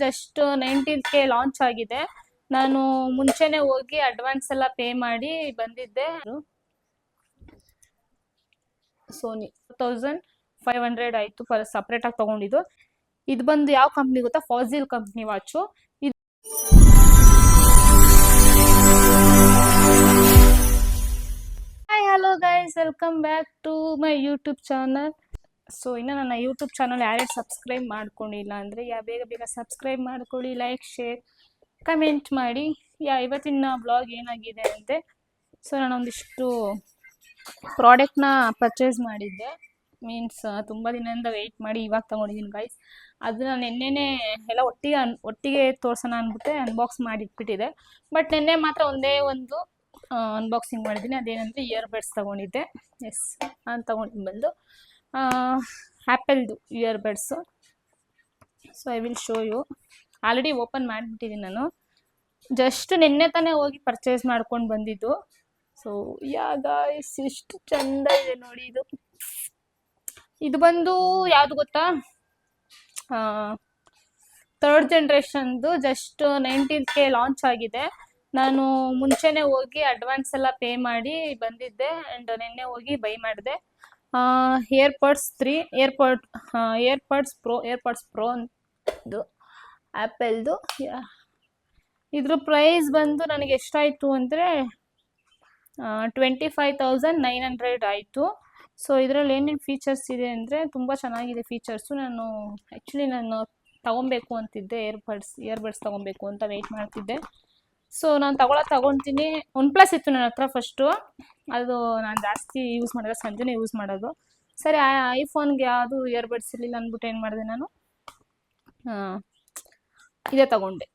Just 19ಕ್ಕೆ launch ಆಗಿದೆ. ನಾನು ಮುಂಚೆನೆ ಹೋಗಿ ಅಡ್ವಾನ್ಸ್ ಎಲ್ಲ ಪೇ ಮಾಡಿ ಬಂದಿದ್ದೆ. ಸೋನಿ 1500 ಆಯ್ತು ಸಪ್ರೇಟ್ ಆಗಿ ತಗೊಂಡಿದ್ದು. ಇದು ಬಂದು ಯಾವ ಕಂಪ್ನಿ ಗೊತ್ತಾ, Fossil company watch. Hi hello guys, welcome back to my YouTube channel. So ಇನ್ನು ನನ್ನ ಯೂಟ್ಯೂಬ್ ಚಾನಲ್ ಯಾರ್ಯಾರು ಸಬ್ಸ್ಕ್ರೈಬ್ ಮಾಡ್ಕೊಂಡಿಲ್ಲ ಅಂದರೆ ಬೇಗ ಬೇಗ ಸಬ್ಸ್ಕ್ರೈಬ್ ಮಾಡ್ಕೊಳ್ಳಿ, ಲೈಕ್ ಶೇರ್ ಕಮೆಂಟ್ ಮಾಡಿ. ಇವತ್ತಿನ ಬ್ಲಾಗ್ ಏನಾಗಿದೆ ಅಂದರೆ, ಸೊ ನಾನೊಂದಿಷ್ಟು ಪ್ರಾಡಕ್ಟ್ನ ಪರ್ಚೇಸ್ ಮಾಡಿದ್ದೆ. ಮೀನ್ಸ್ ತುಂಬ ದಿನದಿಂದ ವೆಯ್ಟ್ ಮಾಡಿ ಇವಾಗ ತೊಗೊಂಡಿದ್ದೀನಿ ಗೈಸ್. ಅದನ್ನ ನೆನ್ನೆನೇ ಎಲ್ಲ ಒಟ್ಟಿಗೆ ತೋರ್ಸೋಣ ಅಂದ್ಬಿಟ್ಟೆ ಅನ್ಬಾಕ್ಸ್ ಮಾಡಿ ಇಟ್ಬಿಟ್ಟಿದೆ. ಬಟ್ ನೆನ್ನೆ ಮಾತ್ರ ಒಂದೇ ಒಂದು ಅನ್ಬಾಕ್ಸಿಂಗ್ ಮಾಡಿದ್ದೀನಿ. ಅದೇನಂದರೆ ಇಯರ್ಬಡ್ಸ್ ತೊಗೊಂಡಿದ್ದೆ. ಎಸ್, ನಾನು ತೊಗೊಂಡು ಬಂದು ಆ್ಯಪಲ್ದು earbuds. So I will show you. Already open ಮಾಡಿಬಿಟ್ಟಿದ್ದೀನಿ ನಾನು. ಜಸ್ಟ್ ನಿನ್ನೆ ತಾನೇ ಹೋಗಿ ಪರ್ಚೇಸ್ ಮಾಡ್ಕೊಂಡು ಬಂದಿದ್ದು. ಸೊ ಗೈಸ್, ಇಷ್ಟು ಚಂದ ಇದೆ ನೋಡಿ. ಇದು ಬಂದು ಯಾವುದು ಗೊತ್ತಾ, 3rd ಜನರೇಷನ್ದು. ಜಸ್ಟ್ 19ಕ್ಕೆ ಲಾಂಚ್ ಆಗಿದೆ. ನಾನು ಮುಂಚೆನೆ ಹೋಗಿ ಅಡ್ವಾನ್ಸ್ ಎಲ್ಲ ಪೇ ಮಾಡಿ ಬಂದಿದ್ದೆ ಆ್ಯಂಡ್ ನಿನ್ನೆ ಹೋಗಿ ಬೈ ಮಾಡಿದೆ. ಏರ್ಪಡ್ಸ್ ಪ್ರೋ ಇದು ಆ್ಯಪಲ್ದು. ಇದ್ರ ಪ್ರೈಸ್ ಬಂದು ನನಗೆ ಎಷ್ಟಾಯಿತು ಅಂದರೆ 25,900 ಆಯಿತು. ಸೊ ಇದರಲ್ಲಿ ಏನೇನು ಫೀಚರ್ಸ್ ಇದೆ ಅಂದರೆ ತುಂಬ ಚೆನ್ನಾಗಿದೆ ಫೀಚರ್ಸು. ನಾನು ತೊಗೊಬೇಕು ಅಂತಿದ್ದೆ, ಇಯರ್ಬಡ್ಸ್ ತೊಗೊಬೇಕು ಅಂತ ವೆಯ್ಟ್ ಮಾಡ್ತಿದ್ದೆ. ಸೊ ನಾನು ತೊಗೊಳ್ತೀನಿ. OnePlus ಇತ್ತು ನನ್ನ ಹತ್ರ ಫಸ್ಟು. ಅದು ನಾನು ಜಾಸ್ತಿ ಯೂಸ್ ಮಾಡೋದು, ಸಂಜೆನೇ ಯೂಸ್ ಮಾಡೋದು. ಸರಿ, ಐಫೋನ್ಗೆ ಯಾವುದು ಇಯರ್ಬಡ್ಸ್ ಇರಲಿಲ್ಲ ಅಂದ್ಬಿಟ್ಟು ಏನು ಮಾಡಿದೆ ನಾನು, ಇದೇ ತೊಗೊಂಡೆ,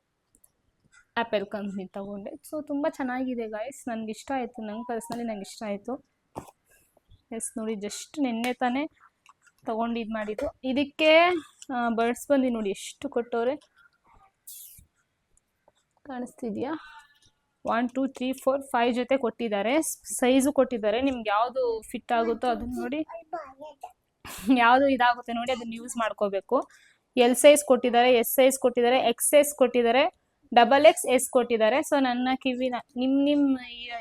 ಆ್ಯಪಲ್ ಕಂಪ್ನಿ ತೊಗೊಂಡೆ. ಸೊ ತುಂಬ ಚೆನ್ನಾಗಿದೆ ಗಾಯ್ಸ್, ನನಗೆ ಇಷ್ಟ ಆಯಿತು. ಪರ್ಸ್ನಲಿ ನಂಗೆ ಇಷ್ಟ ಆಯಿತು. ಎಸ್ ನೋಡಿ, ಜಸ್ಟ್ ನಿನ್ನೆ ತಾನೇ ತೊಗೊಂಡು ಮಾಡಿದ್ದು. ಇದಕ್ಕೆ ಬರ್ಡ್ಸ್ ಬಂದು ನೋಡಿ ಎಷ್ಟು ಕೊಟ್ಟವ್ರೆ, ಕಾಣಿಸ್ತಿದ್ಯಾ? 1 2 3 4 5 ಜೊತೆ ಕೊಟ್ಟಿದ್ದಾರೆ. ಸೈಜು ಕೊಟ್ಟಿದ್ದಾರೆ. ನಿಮ್ಗೆ ಯಾವುದು ಫಿಟ್ ಆಗುತ್ತೋ ಅದನ್ನ ನೋಡಿ, ಯಾವುದು ಇದಾಗುತ್ತೆ ನೋಡಿ ಅದನ್ನ ಯೂಸ್ ಮಾಡ್ಕೋಬೇಕು. L ಸೈಜ್ ಕೊಟ್ಟಿದ್ದಾರೆ, S ಸೈಜ್ ಕೊಟ್ಟಿದ್ದಾರೆ, XS ಕೊಟ್ಟಿದ್ದಾರೆ, XXS ಕೊಟ್ಟಿದ್ದಾರೆ. ಸೊ ನನ್ನ ಕಿವಿನ ನಿಮ್ಮ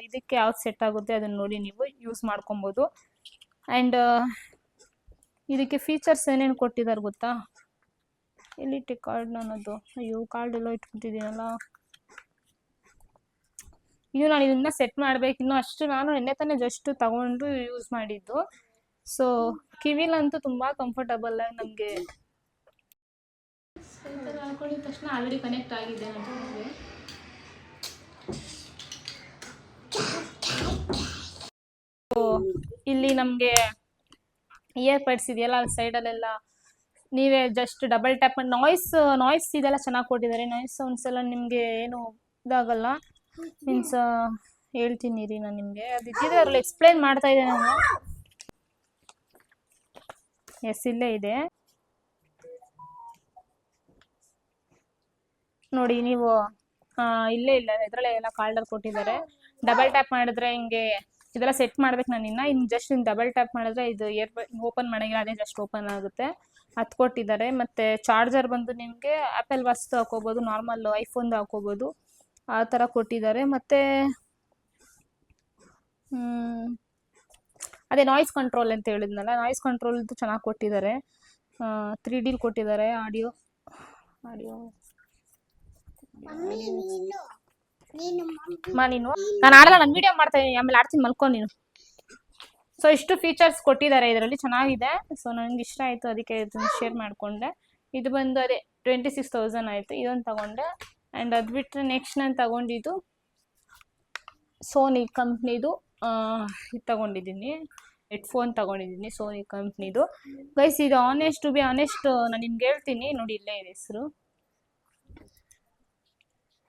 ಇದಕ್ಕೆ ಯಾವ್ದು ಸೆಟ್ ಆಗುತ್ತೆ ಅದನ್ನ ನೋಡಿ ನೀವು ಯೂಸ್ ಮಾಡ್ಕೊಬೋದು. ಆ್ಯಂಡ್ ಇದಕ್ಕೆ ಫೀಚರ್ಸ್ ಏನೇನು ಕೊಟ್ಟಿದ್ದಾರೆ ಗೊತ್ತಾ, ಎಲ್ಲಿಟ್ಟೆ ಕಾರ್ಡ್ ನನ್ನದು? ಅಯ್ಯೋ, ಕಾರ್ಡ್ ಎಲ್ಲ ಇಟ್ಬಿಟ್ಟಿದ್ದೀನಲ್ಲ. ನಾನು ಇದನ್ನ ಸೆಟ್ ಮಾಡಬೇಕಿನ್ನು ಅಷ್ಟು. ನಾನು ನಿನ್ನೆ ತಾನೇ ಜಸ್ಟ್ ತಗೊಂಡು ಯೂಸ್ ಮಾಡಿದ್ದು. ಸೊ ಕಿವಿಲಂತೂ ತುಂಬ ಕಂಫರ್ಟಬಲ್ ಆಗಿ ನಮಗೆ ಈ ಥರ ಹಾಕೊಂಡಿದ ತಕ್ಷಣ ಆಲ್ರೆಡಿ ಕನೆಕ್ಟ್ ಆಗಿದೆ ನನಗೆ. ಇಲ್ಲಿ ನಮಗೆ ಇಯರ್ಬಡ್ಸ್ ಇದೆಯಲ್ಲ, ಅಲ್ಲಿ ಸೈಡಲ್ಲೆಲ್ಲ ನೀವೇ ಜಸ್ಟ್ ಡಬಲ್ ಟ್ಯಾಪ್ ಮಾಡಿ ನಾಯ್ಸ್ ಇದೆಲ್ಲ ಚೆನ್ನಾಗಿ ಕೊಟ್ಟಿದ್ದಾರೆ. ನಾಯ್ಸ್ ಸೌಂಡ್ಸ್ ಎಲ್ಲ ನಿಮಗೆ ಏನು ಇದಾಗಲ್ಲ. ಮೀನ್ಸ್ ಹೇಳ್ತೀನಿ ರೀ ನಾನು ನಿಮಗೆ, ಅದು ಇದ್ದಿದೆ ಅದರಲ್ಲಿ ಎಕ್ಸ್ಪ್ಲೈನ್ ಮಾಡ್ತಾ ಇದ್ದೆ ನಾನು. ಎಸ್, ಇಲ್ಲೇ ಇದೆ ನೋಡಿ ನೀವು. ಇಲ್ಲೇ ಇಲ್ಲ, ಇದರಲ್ಲೇ ಎಲ್ಲ ಕಾಲ್ಡರ್ ಕೊಟ್ಟಿದ್ದಾರೆ. ಡಬಲ್ ಟ್ಯಾಪ್ ಮಾಡಿದ್ರೆ ಹಿಂಗೆ ಇದೆಲ್ಲ ಸೆಟ್ ಮಾಡ್ಬೇಕು. ನಾನು ಇನ್ನು ಜಸ್ಟ್ ಡಬಲ್ ಟ್ಯಾಪ್ ಮಾಡಿದ್ರೆ ಇದು ಓಪನ್ ಮಾಡೋಂಗಿಲ್ಲ, ಅದೇ ಜಸ್ಟ್ ಓಪನ್ ಆಗುತ್ತೆ. ಅದು ಕೊಟ್ಟಿದ್ದಾರೆ. ಮತ್ತು ಚಾರ್ಜರ್ ಬಂದು ನಿಮಗೆ ಆ್ಯಪಲ್ ವಾಚ್ದು ಹಾಕೋಬೋದು, ನಾರ್ಮಲ್ ಐಫೋನ್ದು ಹಾಕೋಬೋದು, ಆ ಥರ ಕೊಟ್ಟಿದ್ದಾರೆ. ಮತ್ತು ಅದೇ ನಾಯ್ಸ್ ಕಂಟ್ರೋಲ್ ಅಂತ ಹೇಳಿದ್ನಲ್ಲ, ನಾಯ್ಸ್ ಕಂಟ್ರೋಲ್ದು ಚೆನ್ನಾಗಿ ಕೊಟ್ಟಿದ್ದಾರೆ. 3D ಕೊಟ್ಟಿದ್ದಾರೆ. ಆಡಿಯೋ ನೀನು ನಾನು ಆಡಲ್ಲ, ನಾನು ವಿಡಿಯೋ ಮಾಡ್ತಾ ಇದ್ದೀನಿ, ಆಮೇಲೆ ಆಡ್ತೀನಿ, ಮಲ್ಕೊ ನೀನು. ಸೊ ಇಷ್ಟು ಫೀಚರ್ಸ್ ಕೊಟ್ಟಿದ್ದಾರೆ ಇದರಲ್ಲಿ, ಚೆನ್ನಾಗಿದೆ. ಸೊ ನನಗೆ ಇಷ್ಟ ಆಯಿತು, ಅದಕ್ಕೆ ಇದನ್ನು ಶೇರ್ ಮಾಡಿಕೊಂಡೆ. ಇದು ಬಂದು ಅದೇ 26,000 ಆಯಿತು. ಇದೊಂದು ತಗೊಂಡೆ. ಆ್ಯಂಡ್ ಅದು ಬಿಟ್ಟರೆ ನೆಕ್ಸ್ಟ್ ನಾನು ತಗೊಂಡಿದ್ದು ಸೋನಿ ಕಂಪ್ನಿದು ಇದು ತಗೊಂಡಿದ್ದೀನಿ, ಹೆಡ್ಫೋನ್ ತಗೊಂಡಿದ್ದೀನಿ ಸೋನಿ ಕಂಪ್ನಿದು. ಗೈಸ್, ಇದು ಆನೆಸ್ಟ್ ಟು ಬಿ ಆನೆಸ್ಟ್ ನಾನು ನಿಮ್ಗೆ ಹೇಳ್ತೀನಿ ನೋಡಿ, ಇಲ್ಲೇ ಇದೆ ಹೆಸರು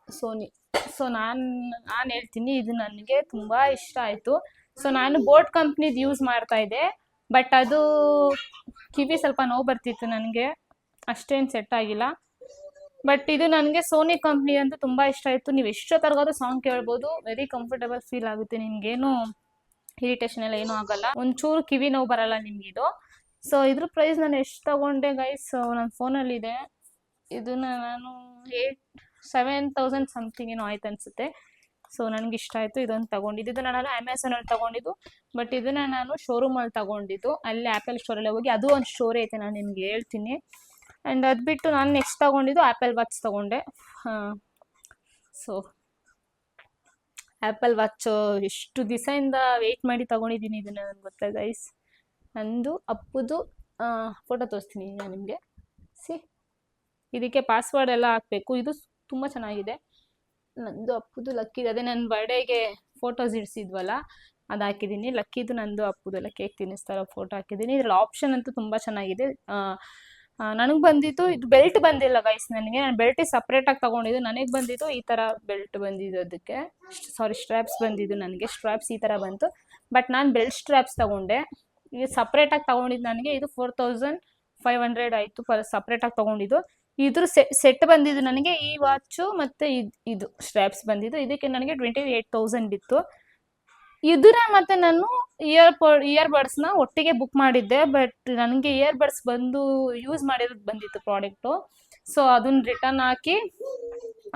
ಸೋನಿ. ಸೊ ನಾನು ಹೇಳ್ತೀನಿ, ಇದು ನನಗೆ ತುಂಬ ಇಷ್ಟ ಆಯಿತು. ಸೊ ನಾನು ಬೋಟ್ ಕಂಪ್ನಿದು ಯೂಸ್ ಮಾಡ್ತಾ ಇದ್ದೆ, ಬಟ್ ಅದು ಕಿವಿ ಸ್ವಲ್ಪ ನೋವು ಬರ್ತಿತ್ತು ನನಗೆ, ಅಷ್ಟೇನು ಸೆಟ್ ಆಗಿಲ್ಲ. ಬಟ್ ಇದು ನನಗೆ ಸೋನಿ ಕಂಪ್ನಿ ಅಂತೂ ತುಂಬ ಇಷ್ಟ ಆಯಿತು. ನೀವು ಎಷ್ಟೊತ್ತರ್ಗಾದ್ರೂ ಸಾಂಗ್ ಕೇಳ್ಬೋದು, ವೆರಿ ಕಂಫರ್ಟಬಲ್ ಫೀಲ್ ಆಗುತ್ತೆ. ನಿಮಗೇನು ಇರಿಟೇಷನ್ ಎಲ್ಲ ಏನೂ ಆಗಲ್ಲ, ಒಂಚೂರು ಕಿವಿ ನೋವು ಬರಲ್ಲ ನಿಮಗಿದು. ಸೊ ಇದ್ರ ಪ್ರೈಸ್ ನಾನು ಎಷ್ಟು ತಗೊಂಡೆ ಗೈಸ್, ನನ್ನ ಫೋನಲ್ಲಿದೆ. ಇದನ್ನ ನಾನು 7,000 ಸಮಥಿಂಗ್ ಏನೋ ಆಯ್ತು ಅನ್ಸುತ್ತೆ. ಸೊ ನನಗೆ ಇಷ್ಟ ಆಯಿತು, ಇದೊಂದು ತಗೊಂಡಿದ್ದು. ಇದನ್ನ ನಾನು ಅಮೆಝಾನಲ್ಲಿ ತಗೊಂಡಿದ್ದು, ಬಟ್ ಇದನ್ನ ನಾನು ಶೋರೂಮಲ್ಲಿ ತಗೊಂಡಿದ್ದು, ಅಲ್ಲಿ ಆ್ಯಪಲ್ ಸ್ಟೋರಲ್ಲೇ ಹೋಗಿ. ಅದು ಒಂದು ಸ್ಟೋರಿ ಐತೆ, ನಾನು ನಿಮ್ಗೆ ಹೇಳ್ತೀನಿ. ಆ್ಯಂಡ್ ಅದು ಬಿಟ್ಟು ನಾನು ನೆಕ್ಸ್ಟ್ ತಗೊಂಡಿದ್ದು ಆ್ಯಪಲ್ ವಾಚ್ ತಗೊಂಡೆ. ಸೊ ಆ್ಯಪಲ್ ವಾಚ್ ಎಷ್ಟು ದಿವಸದಿಂದ ವೆಯ್ಟ್ ಮಾಡಿ ತಗೊಂಡಿದ್ದೀನಿ ಇದನ್ನ, ನನಗೆ ಗೊತ್ತಾ ಗೈಸ್. ನಂದು ಅಪ್ಪುದು ಫೋಟೋ ತೋರಿಸ್ತೀನಿ ನಾನು ನಿಮಗೆ. ಸಿ, ಇದಕ್ಕೆ ಪಾಸ್ವರ್ಡ್ ಎಲ್ಲ ಹಾಕಬೇಕು. ಇದು ತುಂಬ ಚೆನ್ನಾಗಿದೆ. ನಂದು ಅಪ್ಪುದು ಲಕ್ಕಿದು, ಅದೇ ನನ್ನ ಬರ್ಡೇಗೆ ಫೋಟೋಸ್ ಇಡಿಸಿದ್ವಲ್ಲ ಅದು ಹಾಕಿದ್ದೀನಿ. ಲಕ್ಕಿದು ನಂದು ಅಪ್ಪುದೆಲ್ಲ ಕೇಕ್ ತಿನ್ನಿಸ್ತಾರೋ ಫೋಟೋ ಹಾಕಿದ್ದೀನಿ. ಇದ್ರಲ್ಲಿ ಆಪ್ಷನ್ ಅಂತೂ ತುಂಬ ಚೆನ್ನಾಗಿದೆ. ನನಗೆ ಬಂದಿದ್ದು ಇದು ಬೆಲ್ಟ್ ಬಂದಿಲ್ಲ ಗೈಸ್ ನನಗೆ. ನಾನು ಬೆಲ್ಟ್ ಸಪ್ರೇಟಾಗಿ ತೊಗೊಂಡಿದ್ದು. ನನಗೆ ಬಂದಿದ್ದು ಈ ಥರ ಬೆಲ್ಟ್ ಬಂದಿದ್ದು, ಅದಕ್ಕೆ ಸ್ಟ್ರ್ಯಾಪ್ಸ್ ಬಂದಿದ್ದು. ನನಗೆ ಸ್ಟ್ರ್ಯಾಪ್ಸ್ ಈ ಥರ ಬಂತು, ಬಟ್ ನಾನು ಬೆಲ್ಟ್ ಸ್ಟ್ರ್ಯಾಪ್ಸ್ ತೊಗೊಂಡೆ. ಇದು ಸಪ್ರೇಟಾಗಿ ತೊಗೊಂಡಿದ್ದು ನನಗೆ. ಇದು 4,500 ಆಯಿತು ಸಪ್ರೇಟಾಗಿ ತೊಗೊಂಡಿದ್ದು. ಇದ್ರ ಸೆಟ್ ಬಂದಿದ್ದು ನನಗೆ, ಈ ವಾಚು ಮತ್ತು ಇದು ಸ್ಟ್ರ್ಯಾಪ್ಸ್ ಬಂದಿದ್ದು. ಇದಕ್ಕೆ ನನಗೆ 28,000 ಬಿತ್ತು. ಇದರ ಮತ್ತು ನಾನು ಇಯರ್ಬಡ್ಸ್ನ ಒಟ್ಟಿಗೆ ಬುಕ್ ಮಾಡಿದ್ದೆ, ಬಟ್ ನನಗೆ ಇಯರ್ಬಡ್ಸ್ ಬಂದು ಯೂಸ್ ಮಾಡಿರೋದು ಬಂದಿತ್ತು ಪ್ರಾಡಕ್ಟು. ಸೊ ಅದನ್ನ ರಿಟರ್ನ್ ಹಾಕಿ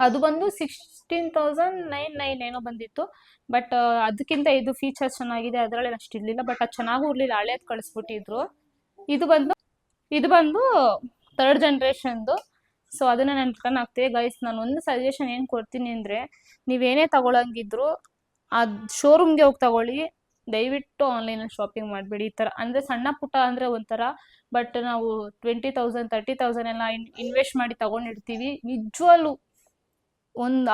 ಅದು ಬಂದು 16,999 ಏನೋ ಬಂದಿತ್ತು. ಬಟ್ ಅದಕ್ಕಿಂತ ಇದು ಫೀಚರ್ಸ್ ಚೆನ್ನಾಗಿದೆ, ಅದರಲ್ಲಿ ಅಷ್ಟು ಇರಲಿಲ್ಲ. ಬಟ್ ಅದು ಚೆನ್ನಾಗೂ ಇರಲಿಲ್ಲ, ಹಳೇದು ಕಳಿಸ್ಬಿಟ್ಟಿದ್ರು. ಇದು ಬಂದು 3rd ಜನ್ರೇಷನ್ದು. ಸೊ ಅದನ್ನು ನಾನು ರಿಟರ್ನ್ ಹಾಕ್ತೀವಿ ಗೈಸ್. ನಾನು ಒಂದು ಸಜೆಷನ್ ಏನು ಕೊಡ್ತೀನಿ ಅಂದರೆ, ನೀವೇನೇ ತಗೊಳಂಗಿದ್ರು ಅದು ಶೋರೂಮ್ಗೆ ಹೋಗಿ ತಗೊಳ್ಳಿ. ದಯವಿಟ್ಟು ಆನ್ಲೈನಲ್ಲಿ ಶಾಪಿಂಗ್ ಮಾಡಬೇಡಿ. ಈ ಥರ ಅಂದರೆ ಸಣ್ಣ ಪುಟ್ಟ ಅಂದರೆ ಒಂಥರ, ಬಟ್ ನಾವು 20,000 30,000 ಎಲ್ಲ ಇನ್ವೆಸ್ಟ್ ಮಾಡಿ ತಗೊಂಡಿರ್ತೀವಿ. ನಿಜವಾಗ್ಲೂ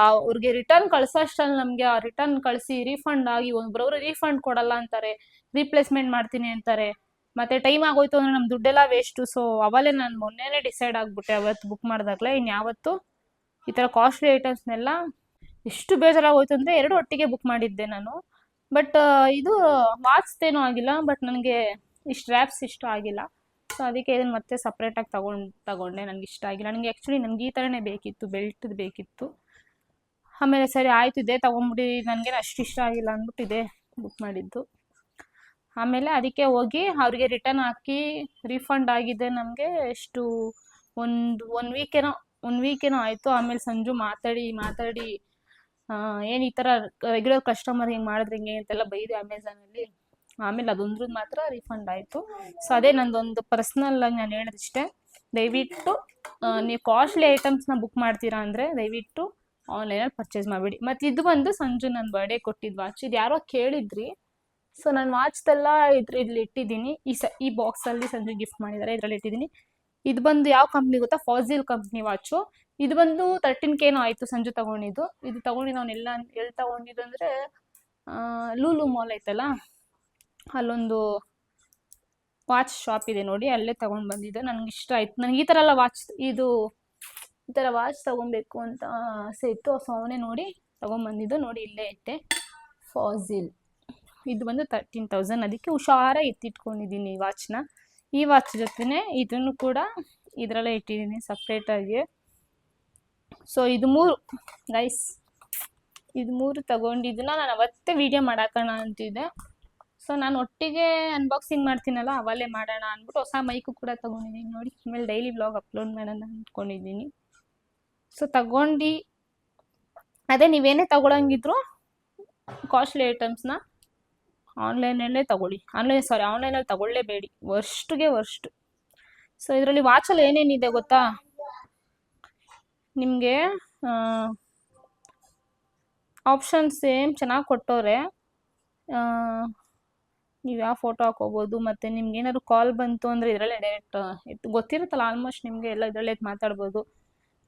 ಅವ್ರಿಗೆ ರಿಟರ್ನ್ ಕಳ್ಸೋಷ್ಟಲ್ಲಿ ನಮಗೆ ಆ ರಿಟರ್ನ್ ಕಳಿಸಿ ರೀಫಂಡ್ ಆಗಿ ಒಬ್ಬರವರು ರೀಫಂಡ್ ಕೊಡಲ್ಲ ಅಂತಾರೆ, ರೀಪ್ಲೇಸ್ಮೆಂಟ್ ಮಾಡ್ತೀನಿ ಅಂತಾರೆ. ಮತ್ತೆ ಟೈಮ್ ಆಗೋಯ್ತು ಅಂದರೆ ನಮ್ಮ ದುಡ್ಡೆಲ್ಲ ವೇಸ್ಟು. ಸೊ ಅವಲೇ ನಾನು ಮೊನ್ನೆನೇ ಡಿಸೈಡ್ ಆಗಿಬಿಟ್ಟೆ, ಅವತ್ತು ಬುಕ್ ಮಾಡಿದಾಗಲೇ ಇನ್ಯಾವತ್ತು ಈ ಥರ ಕಾಸ್ಟ್ಲಿ ಐಟಮ್ಸ್ನೆಲ್ಲ. ಎಷ್ಟು ಬೇಜಾರಾಗೋಯ್ತು ಅಂದರೆ 2 ಒಟ್ಟಿಗೆ ಬುಕ್ ಮಾಡಿದ್ದೆ ನಾನು. ಬಟ್ ಇದು ವಾಚ್ದೇನೂ ಆಗಿಲ್ಲ, ಬಟ್ ನನಗೆ ಈ ಸ್ಟ್ರ್ಯಾಪ್ಸ್ ಇಷ್ಟ ಆಗಿಲ್ಲ. ಸೊ ಅದಕ್ಕೆ ಇದನ್ನು ಮತ್ತೆ ಸಪ್ರೇಟಾಗಿ ತಗೊಂಡೆ. ನನಗೆ ಇಷ್ಟ ಆಗಿಲ್ಲ. ನನಗೆ ಆ್ಯಕ್ಚುಲಿ ನನಗೆ ಈ ಥರನೇ ಬೇಕಿತ್ತು, ಬೆಲ್ಟ್ದು ಬೇಕಿತ್ತು. ಆಮೇಲೆ ಸರಿ ಆಯಿತು, ಇದೇ ತೊಗೊಂಬಿಡಿ, ನನಗೇನು ಅಷ್ಟು ಇಷ್ಟ ಆಗಿಲ್ಲ ಅಂದ್ಬಿಟ್ಟು ಇದೇ ಬುಕ್ ಮಾಡಿದ್ದು. ಆಮೇಲೆ ಅದಕ್ಕೆ ಹೋಗಿ ಅವ್ರಿಗೆ ರಿಟರ್ನ್ ಹಾಕಿ ರೀಫಂಡ್ ಆಗಿದೆ ನಮಗೆ. ಎಷ್ಟು ಒಂದು ವೀಕೇನೋ ಆಯಿತು. ಆಮೇಲೆ ಸಂಜು ಮಾತಾಡಿ ಏನು ಈ ಥರ ರೆಗ್ಯುಲರ್ ಕಸ್ಟಮರ್ ಹಿಂಗೆ ಮಾಡಿದ್ರೆ ಹಿಂಗೆ ಅಂತೆಲ್ಲ ಬೈದೆ ಅಮೆಝಾನಲ್ಲಿ. ಆಮೇಲೆ ಅದೊಂದ್ರದ್ದು ಮಾತ್ರ ರೀಫಂಡ್ ಆಯಿತು. ಸೊ ಅದೇ ನಂದೊಂದು ಪರ್ಸ್ನಲ್ಲಾಗಿ ನಾನು ಹೇಳೋದಿಷ್ಟೇ, ದಯವಿಟ್ಟು ನೀವು ಕಾಸ್ಟ್ಲಿ ಐಟಮ್ಸ್ನ ಬುಕ್ ಮಾಡ್ತೀರಾ ಅಂದರೆ ದಯವಿಟ್ಟು ಆನ್ಲೈನಲ್ಲಿ ಪರ್ಚೇಸ್ ಮಾಡಿಬಿಡಿ. ಮತ್ತು ಇದು ಬಂದು ಸಂಜು ನನ್ನ ಬರ್ಡೇ ಕೊಟ್ಟಿದ್ದು ವಾಚ್. ಇದು ಯಾರೋ ಕೇಳಿದ್ರಿ. ಸೊ ನಾನು ವಾಚ್ದೆಲ್ಲ ಇದ್ರಲ್ಲಿ ಇಟ್ಟಿದ್ದೀನಿ. ಈ ಬಾಕ್ಸಲ್ಲಿ ಸಂಜು ಗಿಫ್ಟ್ ಮಾಡಿದ್ದಾರೆ, ಇದರಲ್ಲಿ ಇಟ್ಟಿದ್ದೀನಿ. ಇದು ಬಂದು ಯಾವ ಕಂಪ್ನಿ ಗೊತ್ತಾ? Fossil company watch. ಇದು ಬಂದು 13K ಆಯಿತು ಸಂಜು ತಗೊಂಡಿದ್ದು. ಇದು ತಗೊಂಡು ನಾನು ಎಲ್ಲಿ ತಗೊಂಡಿದ್ದು ಅಂದರೆ ಲೂಲು ಮಾಲ್ ಐತಲ್ಲ, ಅಲ್ಲೊಂದು ವಾಚ್ ಶಾಪ್ ಇದೆ ನೋಡಿ, ಅಲ್ಲೇ ತಗೊಂಡು ಬಂದಿದ್ದು. ನನಗೆ ಇಷ್ಟ ಆಯಿತು. ನನಗೆ ಈ ಥರ ಎಲ್ಲ ಈ ಥರ ವಾಚ್ ತೊಗೊಬೇಕು ಅಂತ ಆಸೆ ಇತ್ತು. ಸೊ ಅವನೇ ನೋಡಿ ತೊಗೊಂಬಂದಿದ್ದು. ನೋಡಿ ಇಲ್ಲೇ ಐತೆ ಫಾಸಿಲ್. ಇದು ಬಂದು 13,000. ಅದಕ್ಕೆ ಹುಷಾರಾಗಿ ಎತ್ತಿಟ್ಕೊಂಡಿದ್ದೀನಿ ಈ ವಾಚ್ನ. ಈ ವಾಚ್ ಜೊತೆನೇ ಇದನ್ನು ಕೂಡ ಇದರಲ್ಲೇ ಇಟ್ಟಿದ್ದೀನಿ ಸಪ್ರೇಟಾಗಿ. ಸೊ ಇದು 3 ಗೈಸ್, ಇದು 3 ತಗೊಂಡಿದ್ದನ್ನ ನಾನು ಅವತ್ತೇ ವಿಡಿಯೋ ಮಾಡಾಕೋಣ ಅಂತಿದ್ದೆ. ಸೊ ನಾನು ಒಟ್ಟಿಗೆ ಅನ್ಬಾಕ್ಸಿಂಗ್ ಮಾಡ್ತೀನಲ್ಲ, ಅವಲ್ಲೇ ಮಾಡೋಣ ಅಂದ್ಬಿಟ್ಟು ಹೊಸ ಮೈಕು ಕೂಡ ತೊಗೊಂಡಿದ್ದೀನಿ ನೋಡಿ. ಆಮೇಲೆ ಡೈಲಿ ವ್ಲಾಗ್ ಅಪ್ಲೋಡ್ ಮಾಡೋಣ ಅಂದ್ಕೊಂಡಿದ್ದೀನಿ. ಸೊ ತಗೊಂಡು ಅದೇ ನೀವೇನೇ ತಗೊಳಂಗಿದ್ರು ಕಾಸ್ಟ್ಲಿ ಐಟಮ್ಸ್ನ ಆನ್ಲೈನಲ್ಲೇ ತಗೊಳ್ಳಿ. ಆನ್ಲೈನಲ್ಲಿ ತಗೊಳ್ಳೇಬೇಡಿ, ವರ್ಸ್ಟ್ಗೆ ವರ್ಸ್ಟ್. ಸೊ ಇದರಲ್ಲಿ ವಾಚಲ್ಲಿ ಏನೇನಿದೆ ಗೊತ್ತಾ ನಿಮಗೆ? ಆಪ್ಷನ್ಸ್ ಸೇಮ್ ಚೆನ್ನಾಗಿ ಕೊಟ್ಟವ್ರೆ. ನೀವು ಯಾವ ಫೋಟೋ ಹಾಕೋಬೋದು. ಮತ್ತು ನಿಮ್ಗೆ ಏನಾದ್ರು ಕಾಲ್ ಬಂತು ಅಂದರೆ ಇದರಲ್ಲೇ ಡೈರೆಕ್ಟ್ ಗೊತ್ತಿರುತ್ತಲ್ಲ ಆಲ್ಮೋಸ್ಟ್ ನಿಮಗೆ, ಎಲ್ಲ ಇದರಲ್ಲೇ ಮಾತಾಡ್ಬೋದು.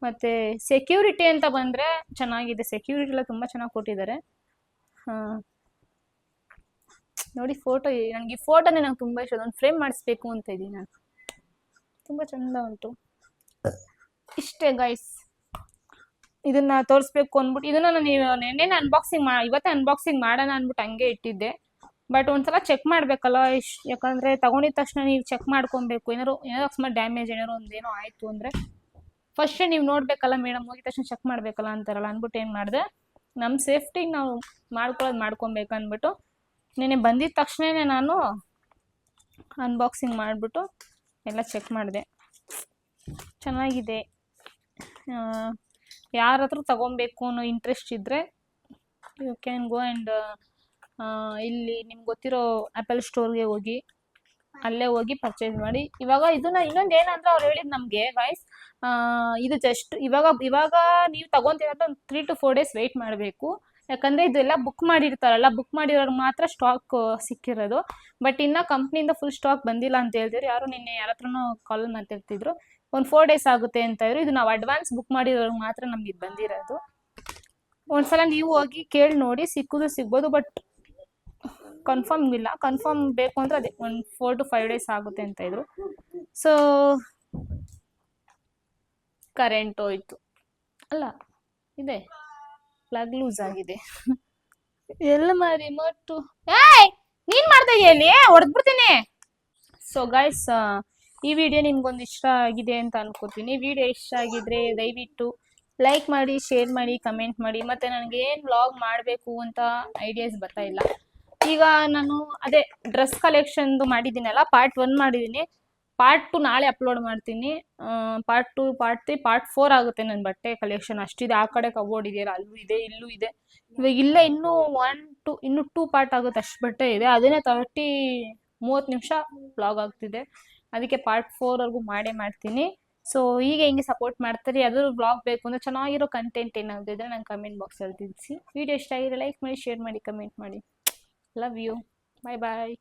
ಮತ್ತು ಸೆಕ್ಯೂರಿಟಿ ಅಂತ ಬಂದರೆ ಚೆನ್ನಾಗಿದೆ. ಸೆಕ್ಯೂರಿಟಿ ಎಲ್ಲ ತುಂಬ ಚೆನ್ನಾಗಿ ಕೊಟ್ಟಿದ್ದಾರೆ. ನೋಡಿ ಫೋಟೋ, ನನಗೆ ಈ ಫೋಟೋನೇ ನಂಗೆ ತುಂಬ ಇಷ್ಟ. ಒಂದು ಫ್ರೇಮ್ ಮಾಡಿಸ್ಬೇಕು ಅಂತ ಇದ್ದೀನಿ ನಾನು. ತುಂಬ ಚೆಂದ ಉಂಟು. ಇಷ್ಟೇ ಗೈಸ್, ಇದನ್ನು ತೋರಿಸ್ಬೇಕು ಅಂದ್ಬಿಟ್ಟು ಇದನ್ನು ನಾನು ಇವತ್ತೇ ಅನ್ಬಾಕ್ಸಿಂಗ್ ಮಾಡೋಣ ಅಂದ್ಬಿಟ್ಟು ಹಂಗೆ ಇಟ್ಟಿದ್ದೆ. ಬಟ್ ಒಂದ್ಸಲ ಚೆಕ್ ಮಾಡಬೇಕಲ್ಲ, ಯಾಕಂದರೆ ತಗೊಂಡಿದ ತಕ್ಷಣ ನೀವು ಚೆಕ್ ಮಾಡ್ಕೊಬೇಕು. ಏನಾರು ಅಕಸ್ಮಾತ್ ಡ್ಯಾಮೇಜ್ ಏನೋ ಆಯಿತು ಅಂದರೆ ಫಸ್ಟೇ ನೀವು ನೋಡಬೇಕಲ್ಲ ಮೇಡಮ್, ಹೋಗಿದ ತಕ್ಷಣ ಚೆಕ್ ಮಾಡಬೇಕಲ್ಲ ಅಂತಾರಲ್ಲ ಅಂದ್ಬಿಟ್ಟು ಏನು ಮಾಡಿದೆ, ನಮ್ಮ ಸೇಫ್ಟಿಗೆ ನಾವು ಮಾಡ್ಕೊಬೇಕು ಅಂದ್ಬಿಟ್ಟು ನೆನೆ ಬಂದಿದ್ದ ತಕ್ಷಣವೇ ನಾನು ಅನ್ಬಾಕ್ಸಿಂಗ್ ಮಾಡಿಬಿಟ್ಟು ಎಲ್ಲ ಚೆಕ್ ಮಾಡಿದೆ. ಚೆನ್ನಾಗಿದೆ. ಯಾರ ಹತ್ರ ತಗೊಬೇಕು ಅನ್ನೋ ಇಂಟ್ರೆಸ್ಟ್ ಇದ್ದರೆ ಯು ಕ್ಯಾನ್ ಗೋ ಆ್ಯಂಡ್ ಇಲ್ಲಿ ನಿಮ್ಗೆ ಗೊತ್ತಿರೋ ಆ್ಯಪಲ್ ಸ್ಟೋರ್ಗೆ ಹೋಗಿ ಅಲ್ಲೇ ಹೋಗಿ ಪರ್ಚೇಸ್ ಮಾಡಿ. ಇವಾಗ ಇದನ್ನ ಇನ್ನೊಂದು ಏನಂದ್ರೆ ಅವ್ರು ಹೇಳಿದ್ ನಮಗೆ ಗೈಸ್, ಇದು ಜಸ್ಟ್ ಇವಾಗ ನೀವು ತಗೊಂತೀರಂತ ಒಂದು 3 to 4 days ವೆಯ್ಟ್ ಮಾಡಬೇಕು. ಯಾಕಂದರೆ ಇದೆಲ್ಲ ಬುಕ್ ಮಾಡಿರ್ತಾರಲ್ಲ, ಬುಕ್ ಮಾಡಿರೋರು ಮಾತ್ರ ಸ್ಟಾಕ್ ಸಿಕ್ಕಿರೋದು. ಬಟ್ ಇನ್ನು ಕಂಪ್ನಿಯಿಂದ ಫುಲ್ ಸ್ಟಾಕ್ ಬಂದಿಲ್ಲ ಅಂತ ಹೇಳ್ತಿದ್ರು. ಯಾರು ನಿನ್ನೆ ಯಾರ ಹತ್ರನೂ ಕಾಲ್ ಮಾತಾಡ್ತಿದ್ರು, ಒಂದು 4 days ಆಗುತ್ತೆ ಅಂತ ಇದ್ರು. ಇದು ನಾವು ಅಡ್ವಾನ್ಸ್ ಬುಕ್ ಮಾಡಿರೋರು ಮಾತ್ರ ನಮ್ಗೆ ಇದು ಬಂದಿರೋದು. ಒಂದ್ಸಲ ನೀವು ಹೋಗಿ ಕೇಳಿ ನೋಡಿ, ಸಿಕ್ಕೋದು ಸಿಗ್ಬೋದು, ಬಟ್ ಕನ್ಫರ್ಮ್ ಇಲ್ಲ. ಕನ್ಫರ್ಮ್ ಬೇಕು ಅಂದರೆ ಅದೇ ಒಂದು 4 to 5 days ಆಗುತ್ತೆ ಅಂತ ಇದ್ರು. ಸೊ ಕರೆಂಟ್ ಹೋಯ್ತು ಅಲ್ಲ, ಇದೆ ಪ್ಲಗ್ ಲೂಸ್ ಆಗಿದೆ. ಎಲ್ಲ ಮಾರಿ ಮಟ್ಟು ನೀನ್ ಮಾಡ್ತಾ ಇದೀಯ ಅಲ್ಲಿ, ಹೊಡೆದ್ಬಿಡ್ತೀನಿ. ಸೊ ಗೈಸ್, ಈ ವಿಡಿಯೋ ನಿಮ್ಗೊಂದು ಇಷ್ಟ ಆಗಿದೆ ಅಂತ ಅನ್ಕೋತೀನಿ. ವಿಡಿಯೋ ಇಷ್ಟ ಆಗಿದ್ರೆ ದಯವಿಟ್ಟು ಲೈಕ್ ಮಾಡಿ, ಶೇರ್ ಮಾಡಿ, ಕಮೆಂಟ್ ಮಾಡಿ. ಮತ್ತೆ ನನಗೆ ಏನು ವ್ಲಾಗ್ ಮಾಡಬೇಕು ಅಂತ ಐಡಿಯಾಸ್ ಬರ್ತಾ ಇಲ್ಲ. ಈಗ ನಾನು ಅದೇ ಡ್ರೆಸ್ ಕಲೆಕ್ಷನ್ದು ಮಾಡಿದ್ದೀನಲ್ಲ, ಪಾರ್ಟ್ 1 ಮಾಡಿದ್ದೀನಿ. ಪಾರ್ಟ್ 2 ನಾಳೆ ಅಪ್ಲೋಡ್ ಮಾಡ್ತೀನಿ. ಪಾರ್ಟ್ 2, ಪಾರ್ಟ್ 3, ಪಾರ್ಟ್ 4 ಆಗುತ್ತೆ ನನ್ನ ಬಟ್ಟೆ ಕಲೆಕ್ಷನ್. ಅಷ್ಟಿದೆ. ಆ ಕಡೆ ಕಬೋರ್ಡ್ ಇದೆಯಲ್ಲ, ಅಲ್ಲೂ ಇದೆ, ಇಲ್ಲೂ ಇದೆ. ಇವಾಗ ಇಲ್ಲೇ ಇನ್ನೂ 2 ಪಾರ್ಟ್ ಆಗುತ್ತೆ, ಅಷ್ಟು ಬಟ್ಟೆ ಇದೆ. ಅದನ್ನೇ 30 ನಿಮಿಷ ವ್ಲಾಗ್ ಆಗ್ತಿದೆ. ಅದಕ್ಕೆ ಪಾರ್ಟ್ 4ವರೆಗೂ ಮಾಡ್ತೀನಿ. ಸೊ ಹೀಗೆ ಹಿಂಗೆ ಸಪೋರ್ಟ್ ಮಾಡ್ತಾರೆ. ಯಾವ್ದಾದ್ರು ವ್ಲಾಗ್ ಬೇಕು ಅಂದರೆ ಚೆನ್ನಾಗಿರೋ ಕಂಟೆಂಟ್ ಏನಾದರೂ ಇದ್ದರೆ ನಂಗೆ ಕಮೆಂಟ್ ಬಾಕ್ಸಲ್ಲಿ ತಿಳಿಸಿ. ವಿಡಿಯೋ ಇಷ್ಟ ಆಗಿದ್ರೆ ಲೈಕ್ ಮಾಡಿ, ಶೇರ್ ಮಾಡಿ, ಕಮೆಂಟ್ ಮಾಡಿ. Love you. Bye bye.